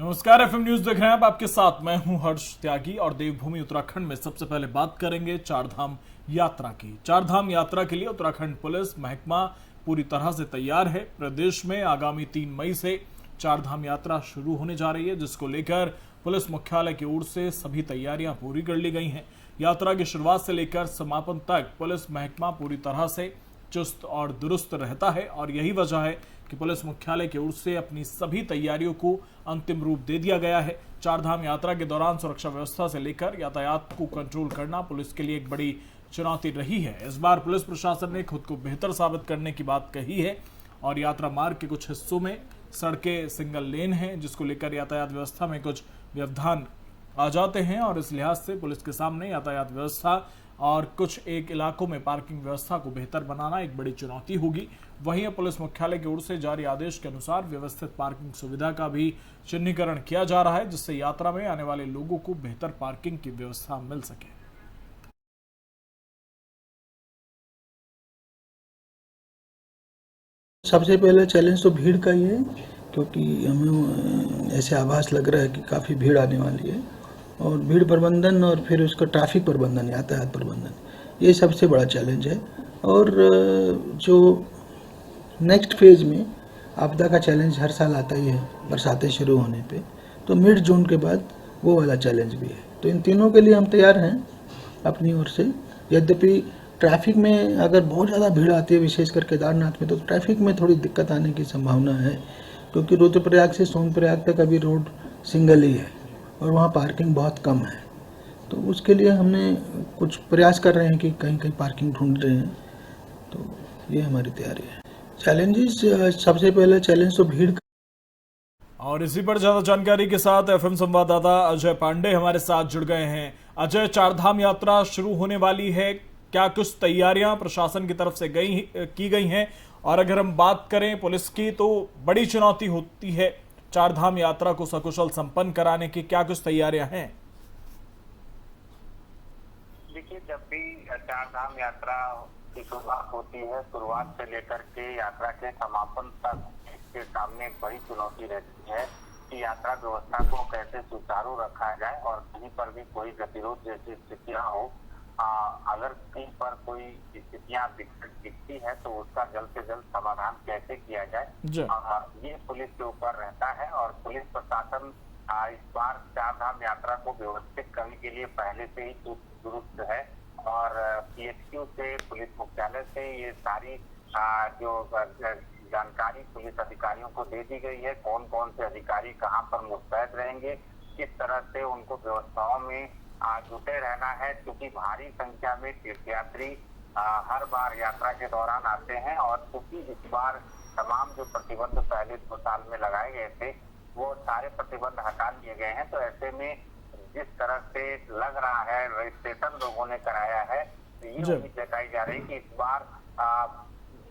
नमस्कार, FM news देख रहे हैं आप। आपके साथ मैं हूं हर्ष त्यागी और देवभूमि उत्तराखंड में सबसे पहले बात करेंगे चारधाम यात्रा की। चारधाम यात्रा के लिए उत्तराखंड पुलिस महकमा पूरी तरह से तैयार है। प्रदेश में आगामी 3 मई से चारधाम यात्रा शुरू होने जा रही है, जिसको लेकर पुलिस मुख्यालय की ओर से सभी तैयारियां पूरी कर ली गई हैं। यात्रा की शुरुआत से लेकर समापन तक पुलिस महकमा पूरी तरह से चुस्त और दुरुस्त रहता है और यही वजह है कि पुलिस मुख्यालय की ओर से अपनी सभी तैयारियों को अंतिम रूप दे दिया गया है। चारधाम यात्रा के दौरान सुरक्षा व्यवस्था से लेकर यातायात को कंट्रोल करना पुलिस के लिए एक बड़ी चुनौती रही है। इस बार पुलिस प्रशासन ने खुद को बेहतर साबित करने की बात कही है और यात्रा मार्ग के कुछ हिस्सों में सड़कें सिंगल लेन हैं, जिसको लेकर यातायात व्यवस्था में कुछ व्यवधान आ जाते हैं और इस लिहाज से पुलिस के सामने यातायात व्यवस्था और कुछ एक इलाकों में पार्किंग व्यवस्था को बेहतर बनाना एक बड़ी चुनौती होगी। वहीं पुलिस मुख्यालय की ओर से जारी आदेश के अनुसार व्यवस्थित पार्किंग सुविधा का भी चिन्हीकरण किया जा रहा है, जिससे यात्रा में आने वाले लोगों को बेहतर पार्किंग की व्यवस्था मिल सके। सबसे पहले चैलेंज तो भीड़ का ही है, क्योंकि हमें ऐसे आभास लग रहा है कि काफ़ी भीड़ आने वाली है और भीड़ प्रबंधन और फिर उसका ट्रैफिक प्रबंधन, यातायात प्रबंधन, ये सबसे बड़ा चैलेंज है। और जो नेक्स्ट फेज में आपदा का चैलेंज हर साल आता ही है बरसातें शुरू होने पे, तो मिड जून के बाद वो वाला चैलेंज भी है। तो इन तीनों के लिए हम तैयार हैं अपनी ओर से। यद्यपि ट्रैफिक में अगर बहुत ज़्यादा भीड़ आती है, विशेषकर केदारनाथ में, तो ट्रैफिक में थोड़ी दिक्कत आने की संभावना है, क्योंकि रुद्रप्रयाग से सोनप्रयाग तक अभी रोड सिंगल ही है और वहाँ पार्किंग बहुत कम है। तो उसके लिए हमने कुछ प्रयास कर रहे हैं कि कहीं कहीं पार्किंग ढूंढ रहे हैं। तो ये हमारी तैयारी है। चैलेंजेस, सबसे पहले चैलेंज तो भीड़। और इसी पर ज्यादा जानकारी के साथ एफएम संवाददाता अजय पांडे हमारे साथ जुड़ गए हैं। अजय, चारधाम यात्रा शुरू होने वाली है, क्या कुछ तैयारियां प्रशासन की तरफ से की गई हैं? और अगर हम बात करें पुलिस की, तो बड़ी चुनौती होती है चारधाम यात्रा को सकुशल संपन्न कराने की, क्या कुछ तैयारियां हैं? देखिए, जब भी चारधाम यात्रा की शुरुआत होती है, शुरुआत से लेकर के यात्रा के समापन तक इसके सामने बड़ी चुनौती रहती है कि यात्रा व्यवस्था को कैसे सुचारू रखा जाए और कहीं पर भी कोई गतिरोध जैसी स्थितियां हो। अगर कहीं पर कोई स्थितियां दिखती है तो उसका जल्द से जल्द समाधान कैसे किया जाए, ये पुलिस के ऊपर रहता है। और पुलिस प्रशासन इस बार चारधाम यात्रा को व्यवस्थित करने के लिए पहले से ही दुरुस्त है और पीएचक्यू से, पुलिस मुख्यालय से ये सारी जो जानकारी पुलिस अधिकारियों को दे दी गई है। कौन कौन से अधिकारी कहां पर मुस्तैद रहेंगे, किस तरह से उनको व्यवस्थाओं में जुटे रहना है, क्योंकि भारी संख्या में तीर्थयात्री हर बार यात्रा के दौरान आते हैं। और क्योंकि इस बार तमाम जो प्रतिबंध पहले 2 साल में लगाए गए थे वो सारे प्रतिबंध हटा लिए गए हैं, तो ऐसे में जिस तरह से लग रहा है रजिस्ट्रेशन लोगों ने कराया है, तो ये उम्मीद जताई जा रही है कि इस बार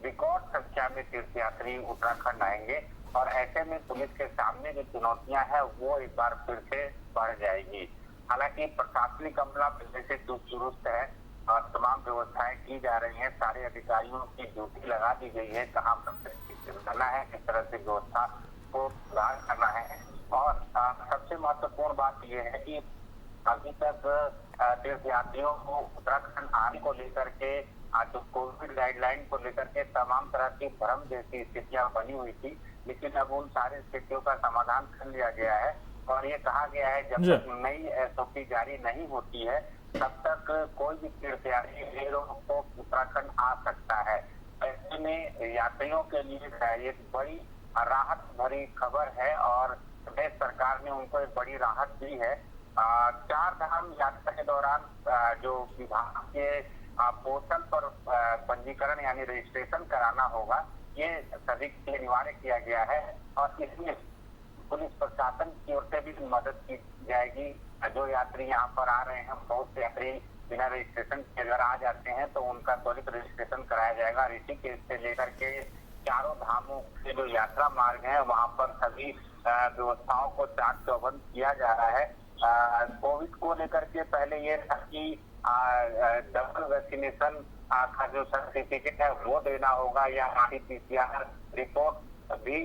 रिकॉर्ड संख्या में तीर्थयात्री उत्तराखंड आएंगे और ऐसे में पुलिस के सामने जो चुनौतियां हैं वो एक बार फिर से बढ़ जाएगी। हालांकि प्रशासनिक अमला पहले से दुरुस्त है और तमाम व्यवस्थाएं की जा रही हैं, सारे अधिकारियों की ड्यूटी लगा दी गई है, कहाँ पर करना है, किस तरह से व्यवस्था को सुधार करना है। और सबसे महत्वपूर्ण बात यह है कि अभी तक तीर्थयात्रियों को उत्तराखंड आने को लेकर के जो कोविड गाइडलाइन को लेकर के तमाम तरह की भ्रम जैसी स्थितियां बनी हुई थी, लेकिन अब उन सारी स्थितियों का समाधान कर लिया गया है और ये कहा गया है जब तक नई एसओपी जारी नहीं होती है तब तक कोई भी तीर्थयात्री को उत्तराखंड आ सकता है। ऐसे में यात्रियों के लिए एक बड़ी राहत भरी खबर है और प्रदेश सरकार ने उनको एक बड़ी राहत दी है। चारधाम यात्रा के दौरान जो विभाग के पोर्टल पर पंजीकरण यानी रजिस्ट्रेशन कराना होगा, ये सभी के लिए अनिवार्य किया गया है और इसमें पुलिस प्रशासन की ओर से भी मदद की जाएगी। जो यात्री यहाँ पर आ रहे हैं, बहुत से यात्री बिना रजिस्ट्रेशन के अगर आ जाते हैं तो उनका त्वरित रजिस्ट्रेशन कराया जाएगा। ऋषिकेश से लेकर के चारों धामों के जो यात्रा मार्ग है वहाँ पर सभी व्यवस्थाओं को चाक चौबंद किया जा रहा है। कोविड को लेकर के पहले ये था कि डबल वैक्सीनेशन का जो सर्टिफिकेट है वो देना होगा या RT-PCR रिपोर्ट भी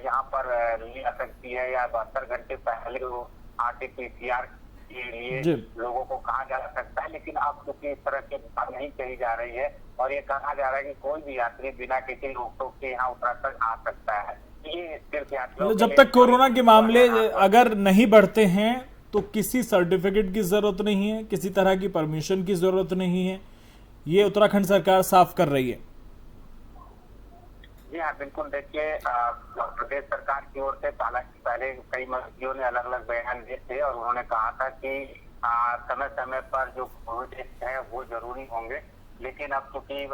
यहाँ पर ली जा सकती है, या 72 घंटे पहले वो RT-PCR के लिए जी। लोगों को कहा जा सकता है। लेकिन अब क्योंकि इस तरह की बात नहीं कही जा रही है और ये कहा जा रहा है कि कोई भी यात्री बिना किसी रोक टोक के यहाँ उत्तराखंड आ सकता है। ये तीर्थ यात्रियों मतलब के जब लिए तक कोरोना के मामले यहाँ पर अगर नहीं बढ़ते हैं तो किसी सर्टिफिकेट की जरूरत नहीं है, किसी तरह की परमिशन की जरूरत नहीं है, ये उत्तराखंड सरकार साफ कर रही है। जी हाँ, बिल्कुल। देखिए, प्रदेश सरकार की ओर से हालांकि पहले कई मंत्रियों ने अलग अलग बयान दिए थे और उन्होंने कहा था कि समय समय पर जो कोविड टेस्ट है वो जरूरी होंगे। लेकिन अब चूंकि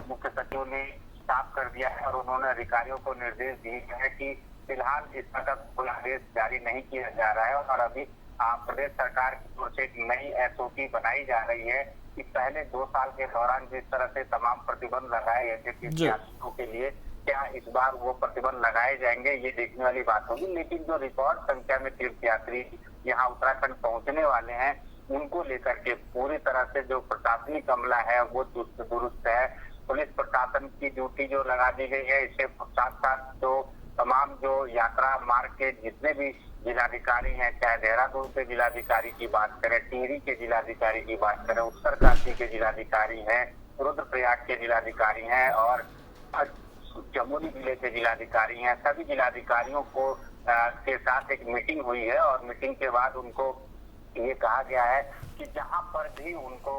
मुख्य सचिव ने साफ कर दिया है और उन्होंने अधिकारियों को निर्देश दिए हैं कि फिलहाल इसका कोई आदेश जारी नहीं किया जा रहा है। और अभी प्रदेश सरकार की ओर से एक नई SOP बनाई जा रही है कि पहले 2 साल के दौरान जिस तरह से तमाम प्रतिबंध लगाए गए थे तीर्थयात्रियों के लिए, क्या इस बार वो प्रतिबंध लगाए जाएंगे, ये देखने वाली बात होगी। लेकिन जो रिकॉर्ड संख्या में तीर्थयात्री यहाँ उत्तराखंड पहुंचने वाले हैं, उनको लेकर के पूरी तरह से जो प्रशासनिक अमला है वो चुस्त दुरुस्त है। पुलिस प्रशासन की ड्यूटी जो लगा दी गई है, इसके साथ साथ जो तमाम जो यात्रा मार्ग के जितने भी जिलाधिकारी हैं, चाहे देहरादून के जिलाधिकारी की बात करें, टिहरी के जिलाधिकारी की बात करें, उत्तरकाशी के जिलाधिकारी हैं, रुद्रप्रयाग के जिलाधिकारी हैं और चमोली जिले के जिलाधिकारी हैं, सभी जिलाधिकारियों को के साथ एक मीटिंग हुई है और मीटिंग के बाद उनको ये कहा गया है कि जहां पर भी उनको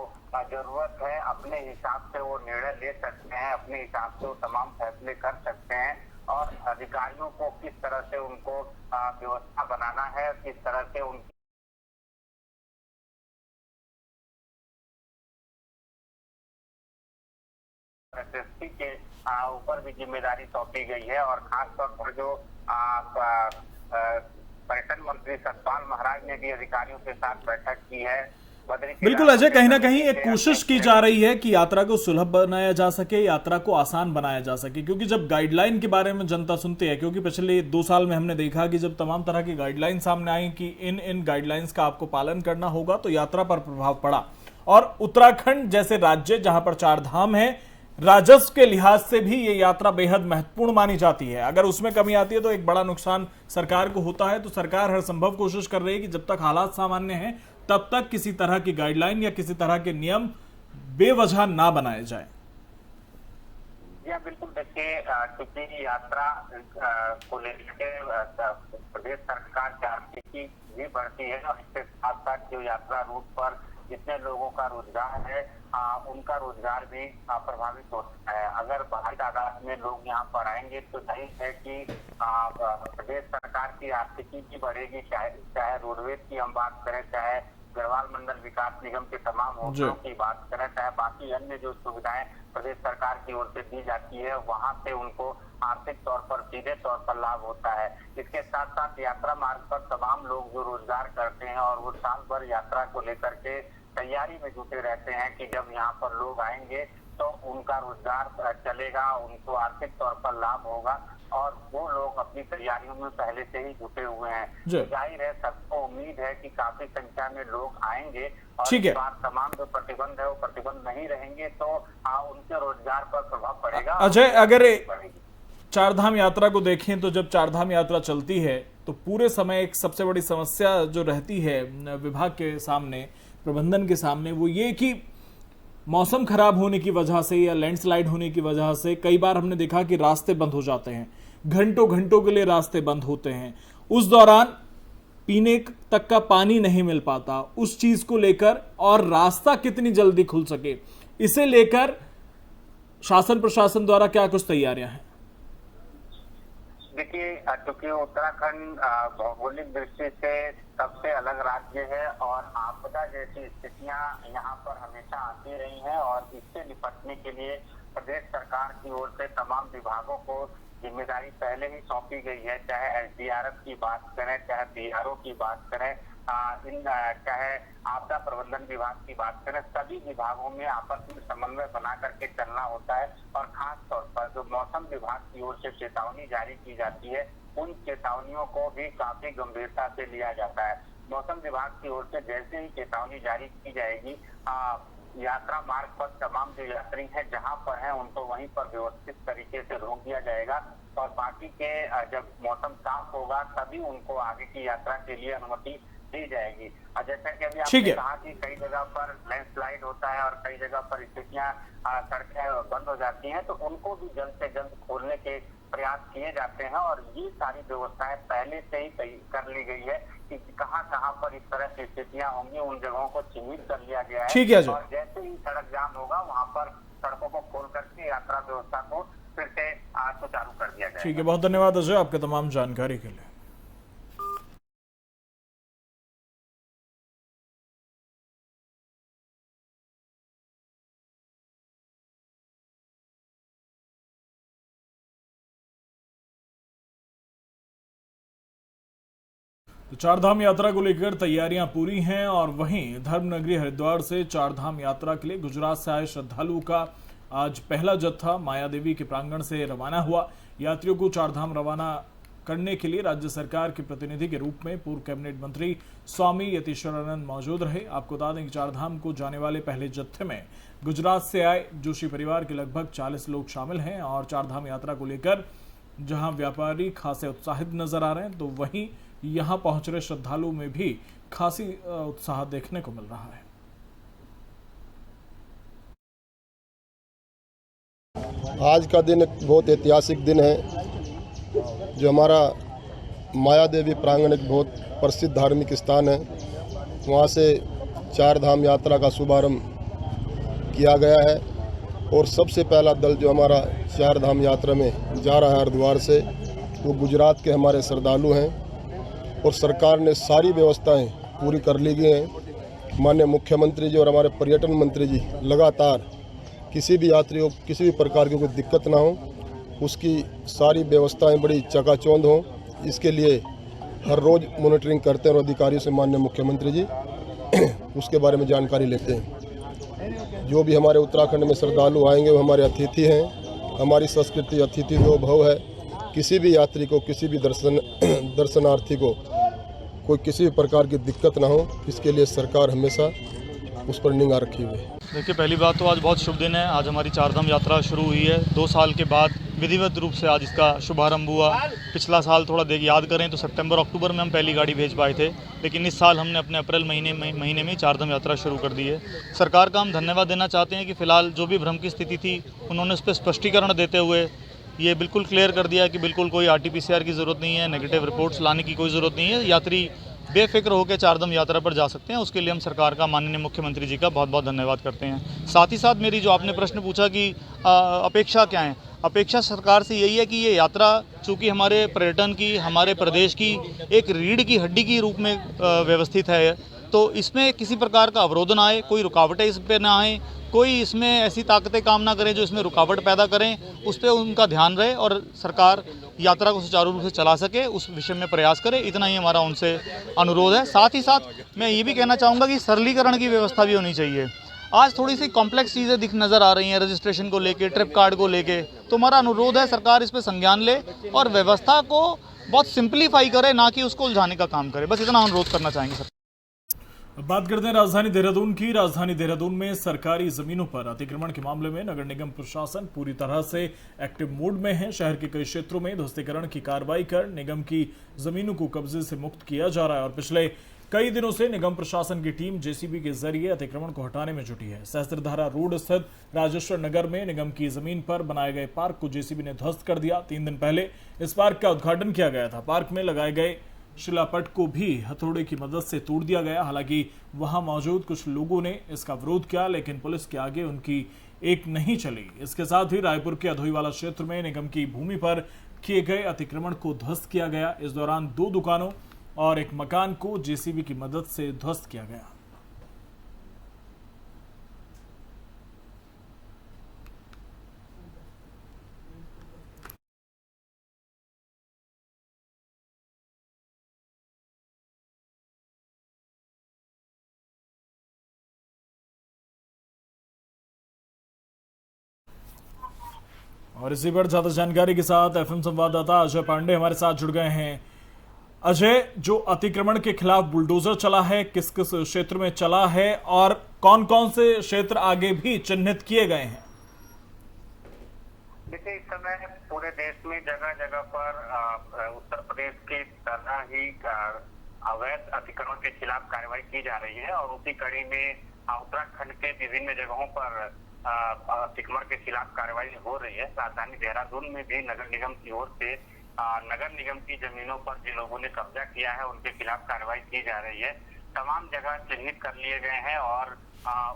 जरूरत है अपने हिसाब से वो निर्णय ले सकते हैं, अपने हिसाब से वो तमाम फैसले कर सकते हैं। और अधिकारियों को किस तरह से उनको व्यवस्था बनाना है, किस तरह से उनकी SSP के ऊपर भी जिम्मेदारी सौंपी गई है। और खासतौर पर जो पर्यटन मंत्री सतपाल महाराज ने भी अधिकारियों के साथ बैठक की है। बिल्कुल अजय, कहीं ना कहीं एक कोशिश की जा रही है कि यात्रा को सुलभ बनाया जा सके, यात्रा को आसान बनाया जा सके। क्योंकि जब गाइडलाइन के बारे में जनता सुनती है, क्योंकि पिछले 2 साल में हमने देखा कि जब तमाम तरह की गाइडलाइन सामने आई कि इन गाइडलाइंस का आपको पालन करना होगा, तो यात्रा पर प्रभाव पड़ा। और उत्तराखंड जैसे राज्य जहां पर 4 धाम है, राजस्व के लिहाज से भी ये यात्रा बेहद महत्वपूर्ण मानी जाती है। अगर उसमें कमी आती है तो एक बड़ा नुकसान सरकार को होता है। तो सरकार हर संभव कोशिश कर रही है कि जब तक हालात सामान्य हैं तब तक किसी तरह की गाइडलाइन या किसी तरह के नियम बेवजह ना बनाए जाए। या बिल्कुल। देखिए, क्योंकि यात्रा को लेकर प्रदेश सरकार की आर्थिकी भी बढ़ती है और इसके साथ साथ जो यात्रा रूट पर जितने लोगों का रोजगार है, उनका रोजगार भी प्रभावित होता है। अगर भारी तादाद में लोग यहाँ पर आएंगे तो जाहिर है कि प्रदेश सरकार की आर्थिकी भी बढ़ेगी। चाहे रोडवेज की हम बात करें, चाहे गढ़वाल मंडल विकास निगम के तमाम होटलों की बात करें, चाहे बाकी अन्य जो सुविधाएं प्रदेश सरकार की ओर से दी जाती है, वहां से उनको आर्थिक तौर पर सीधे तौर पर लाभ होता है। इसके साथ साथ यात्रा मार्ग पर तमाम लोग जो रोजगार करते हैं और वो साल भर यात्रा को लेकर के तैयारी में जुटे रहते हैं कि जब यहाँ पर लोग आएंगे तो उनका रोजगार चलेगा, उनको आर्थिक तौर पर लाभ होगा और वो लोग अपनी तैयारियों में पहले से ही जुटे हुए हैं। जाहिर है, सबको उम्मीद है कि काफी संख्या में लोग आएंगे और इस बार तमाम जो प्रतिबंध है वो प्रतिबंध नहीं रहेंगे तो उनके रोजगार पर प्रभाव पड़ेगा। अजय, अगर 4 धाम यात्रा को देखें तो जब 4 धाम यात्रा चलती है तो पूरे समय एक सबसे बड़ी समस्या जो रहती है विभाग के सामने, प्रबंधन के सामने, वो ये कि मौसम खराब होने की वजह से या लैंडस्लाइड होने की वजह से कई बार हमने देखा कि रास्ते बंद हो जाते हैं, घंटों घंटों के लिए रास्ते बंद होते हैं। उस दौरान पीने तक का पानी नहीं मिल पाता। उस चीज को लेकर और रास्ता कितनी जल्दी खुल सके, इसे लेकर शासन प्रशासन द्वारा क्या कुछ तैयारियां हैं? देखिए, क्योंकि उत्तराखंड भौगोलिक दृष्टि से सबसे अलग राज्य है और आपदा जैसी स्थितियां यहाँ पर हमेशा आती रही हैं और इससे निपटने के लिए प्रदेश सरकार की ओर से तमाम विभागों को जिम्मेदारी पहले ही सौंपी गई है। चाहे SDRF की बात करें, चाहे BRO की बात करें, चाहे आपदा प्रबंधन विभाग की बात करें, सभी विभागों में आपस में समन्वय बना करके चलना होता है। और खास तौर पर जो मौसम विभाग की ओर से चेतावनी जारी की जाती है, उन चेतावनियों को भी काफी गंभीरता से लिया जाता है। मौसम विभाग की ओर से जैसे ही चेतावनी जारी की जाएगी, यात्रा मार्ग पर तमाम जो यात्री हैं जहां पर हैं उनको वहीं पर व्यवस्थित तरीके से रोक दिया जाएगा और बाकी के जब मौसम साफ होगा तभी उनको आगे की यात्रा के लिए अनुमति दी जाएगी। और जैसा कि अभी आपने कहा कि कई जगह पर लैंडस्लाइड होता है और कई जगह पर स्थितियां सड़कें बंद हो जाती हैं, तो उनको भी जल्द से जल्द खोलने के प्रयास किए जाते हैं और ये सारी व्यवस्थाएं पहले से ही कर ली गई है कि कहां कहां पर इस तरह की स्थितियां होंगी उन जगहों को चिन्हित कर लिया गया है। ठीक है जी। और जैसे ही सड़क जाम होगा वहां पर सड़कों को खोल करके यात्रा व्यवस्था को फिर से सुचारू कर दिया जाएगा। ठीक है, बहुत धन्यवाद अजय आपके तमाम जानकारी के लिए। तो चारधाम यात्रा को लेकर तैयारियां पूरी हैं और वहीं धर्मनगरी हरिद्वार से चारधाम यात्रा के लिए गुजरात से आए श्रद्धालुओं का आज पहला जत्था माया देवी के प्रांगण से रवाना हुआ। यात्रियों को चारधाम रवाना करने के लिए राज्य सरकार के प्रतिनिधि के रूप में पूर्व कैबिनेट मंत्री स्वामी यतीश्वरानंद मौजूद रहे। आपको बता दें कि चारधाम को जाने वाले पहले जत्थे में गुजरात से आए जोशी परिवार के लगभग 40 लोग शामिल हैं और चारधाम यात्रा को लेकर जहां व्यापारी खासे उत्साहित नजर आ रहे हैं, तो वहीं यहां पहुंच रहे श्रद्धालुओं में भी खासी उत्साह देखने को मिल रहा है। आज का दिन एक बहुत ऐतिहासिक दिन है। जो हमारा माया देवी प्रांगण एक बहुत प्रसिद्ध धार्मिक स्थान है, वहाँ से चारधाम यात्रा का शुभारंभ किया गया है और सबसे पहला दल जो हमारा चारधाम यात्रा में जा रहा है हरिद्वार से, वो गुजरात के हमारे श्रद्धालु हैं और सरकार ने सारी व्यवस्थाएं पूरी कर ली गई हैं। माननीय मुख्यमंत्री जी और हमारे पर्यटन मंत्री जी लगातार किसी भी यात्री को किसी भी प्रकार की कोई दिक्कत ना हो, उसकी सारी व्यवस्थाएं बड़ी चकाचौंध हों, इसके लिए हर रोज़ मॉनिटरिंग करते हैं और अधिकारियों से माननीय मुख्यमंत्री जी उसके बारे में जानकारी लेते हैं। जो भी हमारे उत्तराखंड में श्रद्धालु आएंगे वो हमारे अतिथि हैं। हमारी संस्कृति अतिथि देवो भव है। किसी भी यात्री को, किसी भी दर्शनार्थी को कोई किसी भी प्रकार की दिक्कत ना हो, इसके लिए सरकार हमेशा उस पर निगाह रखी हुई है। देखिए, पहली बात तो आज बहुत शुभ दिन है। आज हमारी चारधाम यात्रा शुरू हुई है। 2 साल के बाद विधिवत रूप से आज इसका शुभारंभ हुआ। पिछला साल थोड़ा याद करें तो सितंबर अक्टूबर में हम पहली गाड़ी भेज पाए थे, लेकिन इस साल हमने अपने अप्रैल महीने में चारधाम यात्रा शुरू कर दी है। सरकार का हम धन्यवाद देना चाहते हैं कि फिलहाल जो भी भ्रम की स्थिति थी उन्होंने उस पर स्पष्टीकरण देते हुए ये बिल्कुल क्लियर कर दिया कि बिल्कुल कोई RT-PCR की ज़रूरत नहीं है, नेगेटिव रिपोर्ट्स लाने की कोई ज़रूरत नहीं है। यात्री बेफिक्र होकर चारधाम यात्रा पर जा सकते हैं। उसके लिए हम सरकार का, माननीय मुख्यमंत्री जी का बहुत बहुत धन्यवाद करते हैं। साथ ही साथ मेरी जो आपने प्रश्न पूछा कि अपेक्षा क्या है, अपेक्षा सरकार से यही है कि ये यात्रा चूँकि हमारे पर्यटन की, हमारे प्रदेश की एक रीढ़ की हड्डी के रूप में व्यवस्थित है, तो इसमें किसी प्रकार का अवरोध ना आए, कोई रुकावटें इस पर ना आए, कोई इसमें ऐसी ताकतें काम ना करें जो इसमें रुकावट पैदा करें, उस पर उनका ध्यान रहे और सरकार यात्रा को सुचारू रूप से चला सके, उस विषय में प्रयास करे। इतना ही हमारा उनसे अनुरोध है। साथ ही साथ मैं ये भी कहना चाहूँगा कि सरलीकरण की व्यवस्था भी होनी चाहिए। आज थोड़ी सी कॉम्प्लेक्स चीज़ें नज़र आ रही हैं रजिस्ट्रेशन को लेके, ट्रिप कार्ड को लेके, तो हमारा अनुरोध है सरकार इस पर संज्ञान ले और व्यवस्था को बहुत सिंप्लीफाई करे, ना कि उसको उलझाने का काम करे। बस इतना अनुरोध करना चाहेंगे सर। बात करते हैं राजधानी देहरादून की। राजधानी देहरादून में सरकारी जमीनों पर अतिक्रमण के मामले में नगर निगम प्रशासन पूरी तरह से एक्टिव मोड में है। शहर के कई क्षेत्रों में ध्वस्तीकरण की कार्रवाई कर निगम की जमीनों को कब्जे से मुक्त किया जा रहा है और पिछले कई दिनों से निगम प्रशासन की टीम JCB के जरिए अतिक्रमण को हटाने में जुटी है। सहस्त्रधारा रोड स्थित राजेश्वर नगर में निगम की जमीन पर बनाए गए पार्क को JCB ने ध्वस्त कर दिया। 3 दिन पहले इस पार्क का उद्घाटन किया गया था। पार्क में लगाए गए शिलापट को भी हथौड़े की मदद से तोड़ दिया गया। हालांकि वहां मौजूद कुछ लोगों ने इसका विरोध किया, लेकिन पुलिस के आगे उनकी एक नहीं चली। इसके साथ ही रायपुर के अधोईवाला क्षेत्र में निगम की भूमि पर किए गए अतिक्रमण को ध्वस्त किया गया। इस दौरान 2 दुकानों और एक मकान को JCB की मदद से ध्वस्त किया गया। और इसी पर ज्यादा जानकारी के साथ FM संवाददाता अजय पांडे हमारे साथ जुड़ गए हैं। अजय, जो अतिक्रमण के खिलाफ बुलडोजर चला है, किस किस क्षेत्र में चला है और कौन कौन से क्षेत्र आगे भी चिन्हित किए गए हैं? देखिए, इस समय पूरे देश में जगह जगह पर उत्तर प्रदेश की तरह ही अवैध अतिक्रमण के खिलाफ कार्रवाई की जा रही है और उसी कड़ी में उत्तराखंड के विभिन्न जगहों पर अतिक्रमण के खिलाफ कार्रवाई हो रही है। राजधानी देहरादून में भी नगर निगम की ओर से नगर निगम की जमीनों पर जिन लोगों ने कब्जा किया है उनके खिलाफ कार्रवाई की जा रही है। तमाम जगह चिन्हित कर लिए गए हैं और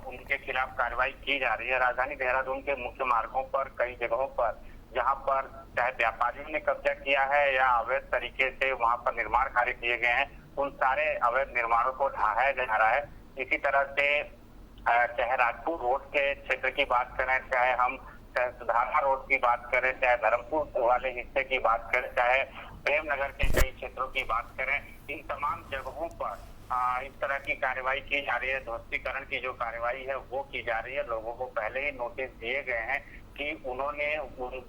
उनके खिलाफ कार्रवाई की जा रही है। राजधानी देहरादून के मुख्य मार्गों पर कई जगहों पर जहां पर चाहे व्यापारियों ने कब्जा किया है या अवैध तरीके से वहां पर निर्माण कार्य किए गए हैं, उन सारे अवैध निर्माणों को ढहाया जा रहा है। इसी तरह से चाहे राजपुर रोड के क्षेत्र की बात करें, चाहे हम सुधारमा रोड की बात करें, चाहे धर्मपुर वाले हिस्से की बात करें, चाहे प्रेमनगर के कई क्षेत्रों की बात करें, इन तमाम जगहों पर इस तरह की कार्रवाई की जा रही है। ध्वस्तीकरण की जो कार्रवाई है वो की जा रही है। लोगों को पहले ही नोटिस दिए गए हैं कि उन्होंने उन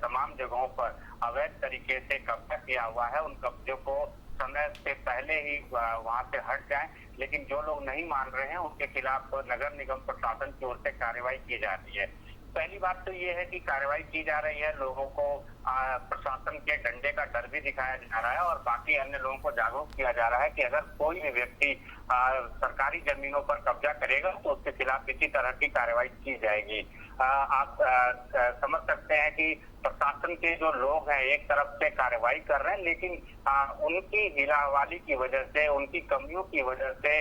तमाम जगहों पर अवैध तरीके से कब्जा किया हुआ है, उन कब्जों को समय से पहले ही वहां से हट जाएं। लेकिन जो लोग नहीं मान रहे हैं उनके खिलाफ नगर निगम प्रशासन की ओर से कार्रवाई की जा रही है। पहली बात तो ये है कि कार्रवाई की जा रही है, लोगों को प्रशासन के डंडे का डर भी दिखाया जा रहा है और बाकी अन्य लोगों को जागरूक किया जा रहा है कि अगर कोई भी व्यक्ति सरकारी जमीनों पर कब्जा करेगा तो उसके खिलाफ इसी तरह की कार्रवाई की जाएगी। आप समझ सकते हैं कि प्रशासन के जो लोग हैं एक तरफ से कार्रवाई कर रहे हैं, लेकिन उनकी ढिलावाली की वजह से, उनकी कमियों की वजह से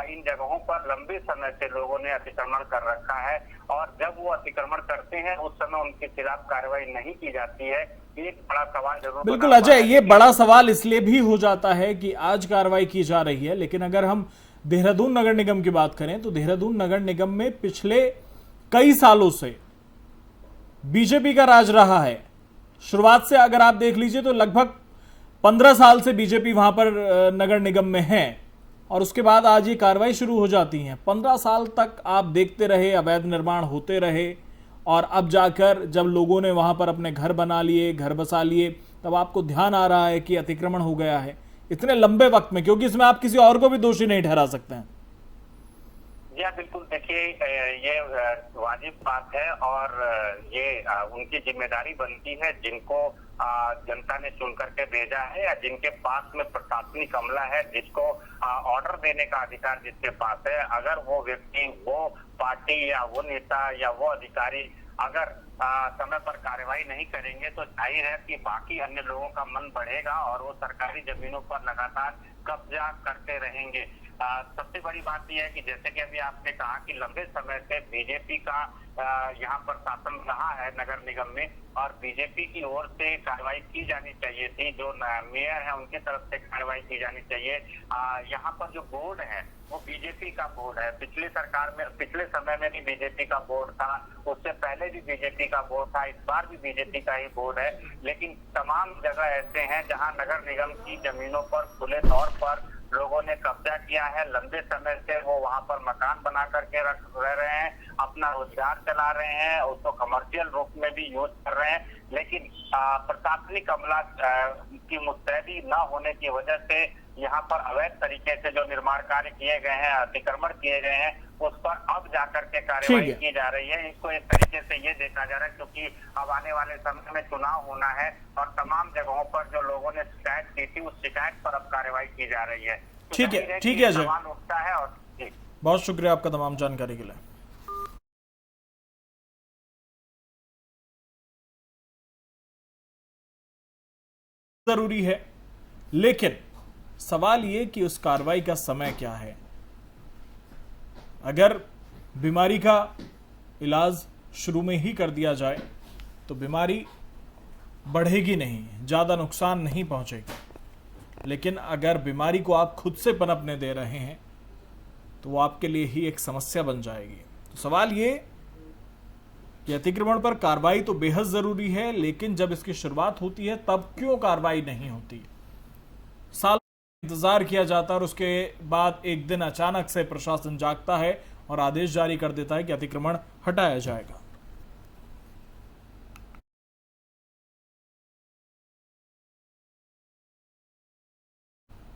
इन जगहों पर लंबे समय से लोगों ने अतिक्रमण कर रखा है और जब वो अतिक्रमण करते हैं उस समय उनके खिलाफ कार्रवाई नहीं की जाती है। एक बड़ा सवाल जरूर बिल्कुल अजय, ये बड़ा सवाल इसलिए भी हो जाता है कि आज कार्रवाई की जा रही है, लेकिन अगर हम देहरादून नगर निगम की बात करें तो देहरादून नगर निगम में पिछले कई सालों से बीजेपी का राज रहा है। शुरुआत से अगर आप देख लीजिए तो लगभग 15 साल से बीजेपी वहां पर नगर निगम में है और उसके बाद आज ये कार्रवाई शुरू हो जाती है। 15 साल तक आप देखते रहे, अवैध निर्माण होते रहे और अब जाकर जब लोगों ने वहां पर अपने घर बना लिए, घर बसा लिए, तब आपको ध्यान आ रहा है कि अतिक्रमण हो गया है इतने लंबे वक्त में, क्योंकि इसमें आप किसी और को भी दोषी नहीं ठहरा सकते हैं। जी हाँ, बिल्कुल। देखिए, ये वाजिब बात है और ये उनकी जिम्मेदारी बनती है जिनको जनता ने चुन करके भेजा है या जिनके पास में प्रशासनिक अमला है, जिसको ऑर्डर देने का अधिकार जिसके पास है। अगर वो व्यक्ति, वो पार्टी या वो नेता या वो अधिकारी अगर समय पर कार्रवाई नहीं करेंगे तो जाहिर है कि बाकी अन्य लोगों का मन बढ़ेगा और वो सरकारी जमीनों पर लगातार कब्जा करते रहेंगे। सबसे बड़ी बात यह है कि जैसे कि अभी आपने कहा कि लंबे समय से बीजेपी का यहाँ पर शासन रहा है नगर निगम में और बीजेपी की ओर से कार्रवाई की जानी चाहिए थी। जो मेयर है उनकी तरफ से कार्रवाई की जानी चाहिए। यहाँ पर जो बोर्ड है वो बीजेपी का बोर्ड है। पिछली सरकार में, पिछले समय में भी बीजेपी का बोर्ड था, उससे पहले भी बीजेपी का बोर्ड था, इस बार भी बीजेपी का ही बोर्ड है। लेकिन तमाम जगह ऐसे हैं जहाँ नगर निगम की जमीनों पर खुले तौर पर लोगों ने कब्जा किया है। लंबे समय से वो वहां पर मकान बना करके रह रहे हैं, अपना रोजगार चला रहे हैं, उसको कमर्शियल रूप में भी यूज कर रहे हैं। लेकिन प्रशासनिक अमला की मुस्तैदी न होने की वजह से यहाँ पर अवैध तरीके से जो निर्माण कार्य किए गए हैं, अतिक्रमण किए गए हैं, उस पर अब जाकर के कार्रवाई की जा रही है। इसको एक तरीके से ये देखा जा रहा है क्योंकि अब आने वाले समय में चुनाव होना है और तमाम जगहों पर जो लोगों ने शिकायत की थी उस शिकायत पर अब कार्रवाई की जा रही है। ठीक है, ठीक है अजय, सवाल उठता है और बहुत शुक्रिया आपका तमाम जानकारी के लिए। जरूरी है, लेकिन सवाल ये कि उस कार्रवाई का समय क्या है। अगर बीमारी का इलाज शुरू में ही कर दिया जाए तो बीमारी बढ़ेगी नहीं, ज़्यादा नुकसान नहीं पहुंचेगी। लेकिन अगर बीमारी को आप खुद से पनपने दे रहे हैं तो वो आपके लिए ही एक समस्या बन जाएगी। तो सवाल ये कि अतिक्रमण पर कार्रवाई तो बेहद ज़रूरी है, लेकिन जब इसकी शुरुआत होती है तब क्यों कार्रवाई नहीं होती। साल इंतजार किया जाता है और उसके बाद एक दिन अचानक से प्रशासन जागता है और आदेश जारी कर देता है कि अतिक्रमण हटाया जाएगा।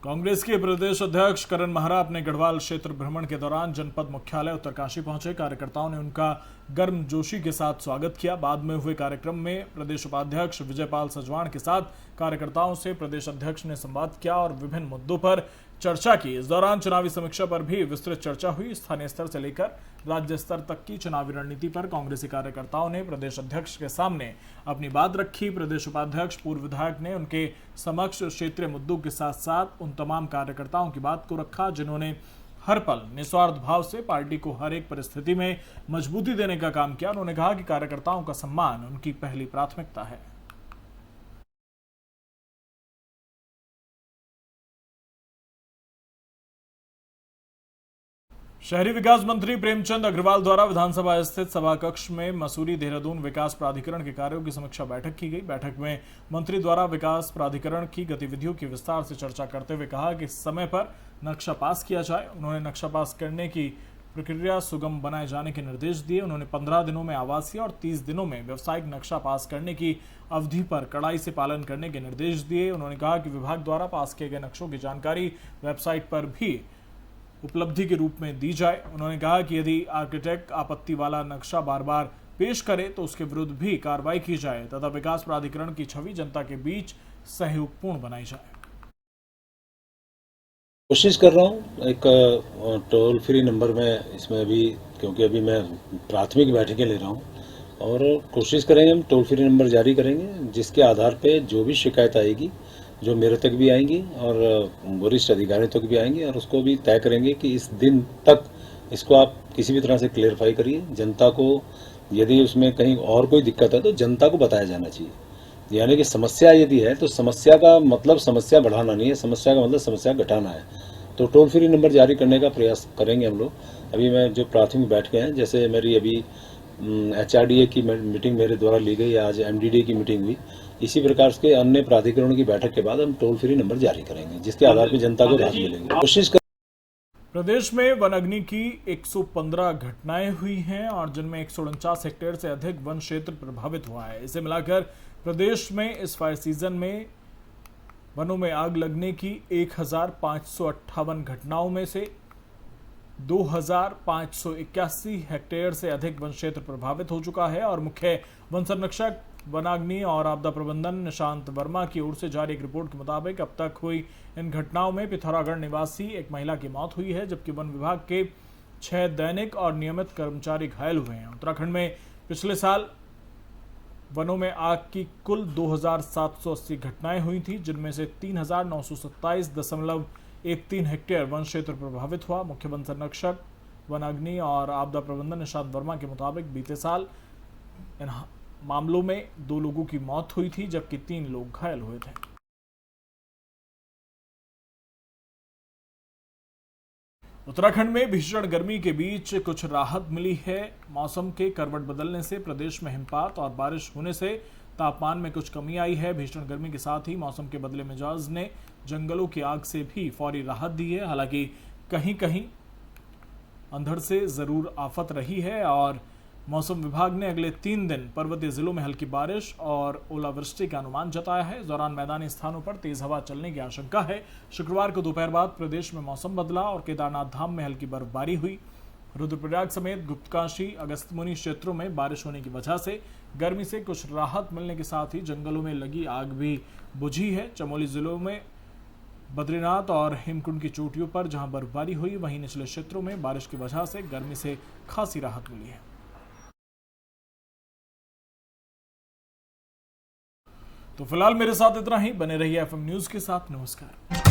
कांग्रेस के प्रदेश अध्यक्ष करण महरा अपने गढ़वाल क्षेत्र भ्रमण के दौरान जनपद मुख्यालय उत्तरकाशी पहुंचे। कार्यकर्ताओं ने उनका गर्मजोशी के साथ स्वागत किया। बाद में हुए कार्यक्रम में प्रदेश उपाध्यक्ष विजयपाल सजवाण के साथ कार्यकर्ताओं से प्रदेश अध्यक्ष ने संवाद किया और विभिन्न मुद्दों पर चर्चा की। इस दौरान चुनावी समीक्षा पर भी विस्तृत चर्चा हुई। स्थानीय स्तर से लेकर राज्य स्तर तक की चुनावी रणनीति पर कांग्रेसी कार्यकर्ताओं ने प्रदेश अध्यक्ष के सामने अपनी बात रखी। प्रदेश उपाध्यक्ष पूर्व विधायक ने उनके समक्ष क्षेत्रीय मुद्दों के साथ साथ उन तमाम कार्यकर्ताओं की बात को रखा जिन्होंने हर पल निस्वार्थ भाव से पार्टी को हर एक परिस्थिति में मजबूती देने का काम किया। उन्होंने कहा कि कार्यकर्ताओं का सम्मान उनकी पहली प्राथमिकता है। शहरी विकास मंत्री प्रेमचंद अग्रवाल द्वारा विधानसभा स्थित सभा कक्ष में मसूरी देहरादून विकास प्राधिकरण के कार्यों की समीक्षा बैठक की गई। बैठक में मंत्री द्वारा विकास प्राधिकरण की गतिविधियों की विस्तार से चर्चा करते हुए कहा कि समय पर नक्शा पास किया जाए। उन्होंने नक्शा पास करने की प्रक्रिया सुगम बनाए जाने के निर्देश दिए। उन्होंने 15 दिनों में आवासीय और 30 दिनों में व्यवसायिक नक्शा पास करने की अवधि पर कड़ाई से पालन करने के निर्देश दिए। उन्होंने कहा कि विभाग द्वारा पास किए गए नक्शों की जानकारी वेबसाइट पर भी उपलब्धि के रूप में दी जाए। उन्होंने कहा कि यदि आर्किटेक्ट आपत्ति वाला नक्शा बार बार पेश करे तो उसके विरुद्ध भी कार्रवाई की जाए तथा विकास प्राधिकरण की छवि जनता के बीच सहयोगपूर्ण बनाई जाए। कोशिश कर रहा हूँ एक टोल फ्री नंबर में इसमें अभी, क्योंकि अभी मैं प्राथमिक बैठकें ले रहा हूँ और कोशिश करेंगे हम टोल फ्री नंबर जारी करेंगे जिसके आधार पे जो भी शिकायत आएगी जो मेरे तक भी आएंगी और वरिष्ठ अधिकारियों तक भी आएंगी और उसको भी तय करेंगे कि इस दिन तक इसको आप किसी भी तरह से क्लियरफाई करिए। जनता को यदि उसमें कहीं और कोई दिक्कत है तो जनता को बताया जाना चाहिए। यानी कि समस्या यदि है तो समस्या का मतलब समस्या बढ़ाना नहीं है, समस्या का मतलब समस्या घटाना है। तो टोल फ्री नंबर जारी करने का प्रयास करेंगे हम लोग। अभी मैं जो प्राथमिक बैठकें हैं, जैसे मेरी अभी HRDA की मीटिंग मेरे द्वारा ली गई, आज MDDA की मीटिंग हुई, इसी प्रकार के अन्य प्राधिकरण की बैठक के बाद हम टोल फ्री नंबर जारी करेंगे जिसके आधार पर जनता को राहत मिलेगी। कोशिश कर प्रदेश में वन अग्नि की 115 घटनाएं हुई हैं और जिनमें 149 हेक्टेयर से अधिक वन क्षेत्र प्रभावित हुआ है। इसे मिलाकर प्रदेश में इस फायर सीजन में वनों में आग लगने की 1558 घटनाओं में से 2581 हेक्टेयर से अधिक वन क्षेत्र प्रभावित हो चुका है। और मुख्य वन संरक्षक वनाग्नि और आपदा प्रबंधन निशांत वर्मा की ओर से जारी एक रिपोर्ट के मुताबिक अब तक हुई इन घटनाओं में पिथौरागढ़ निवासी एक महिला की मौत हुई है जबकि वन विभाग के 6 दैनिक और नियमित कर्मचारी घायल हुए हैं। उत्तराखंड में पिछले साल वनों में आग की कुल 2780 घटनाएं हुई थी जिनमें से 3927.13 हेक्टेयर वन क्षेत्र प्रभावित हुआ। मुख्य वन संरक्षक वनाग्नि और आपदा प्रबंधन निशांत वर्मा के मुताबिक बीते साल इन मामलों में 2 लोगों की मौत हुई थी जबकि 3 लोग घायल हुए थे। उत्तराखंड में भीषण गर्मी के बीच कुछ राहत मिली है। मौसम के करवट बदलने से प्रदेश में हिमपात और बारिश होने से तापमान में कुछ कमी आई है। भीषण गर्मी के साथ ही मौसम के बदले मिजाज ने जंगलों की आग से भी फौरी राहत दी है। हालांकि कहीं कहीं अंधड़ से जरूर आफत रही है और मौसम विभाग ने अगले 3 दिन पर्वतीय जिलों में हल्की बारिश और ओलावृष्टि का अनुमान जताया है। इस दौरान मैदानी स्थानों पर तेज हवा चलने की आशंका है। शुक्रवार को दोपहर बाद प्रदेश में मौसम बदला और केदारनाथ धाम में हल्की बर्फबारी हुई। रुद्रप्रयाग समेत गुप्तकाशी अगस्त्यमुनि क्षेत्रों में बारिश होने की वजह से गर्मी से कुछ राहत मिलने के साथ ही जंगलों में लगी आग भी बुझी है। चमोली जिलों में बद्रीनाथ और हेमकुंड की चोटियों पर जहां बर्फबारी हुई वहीं निचले क्षेत्रों में बारिश की वजह से गर्मी से खासी राहत मिली है। तो फिलहाल मेरे साथ इतना ही। बने रहिए FM न्यूज के साथ। नमस्कार।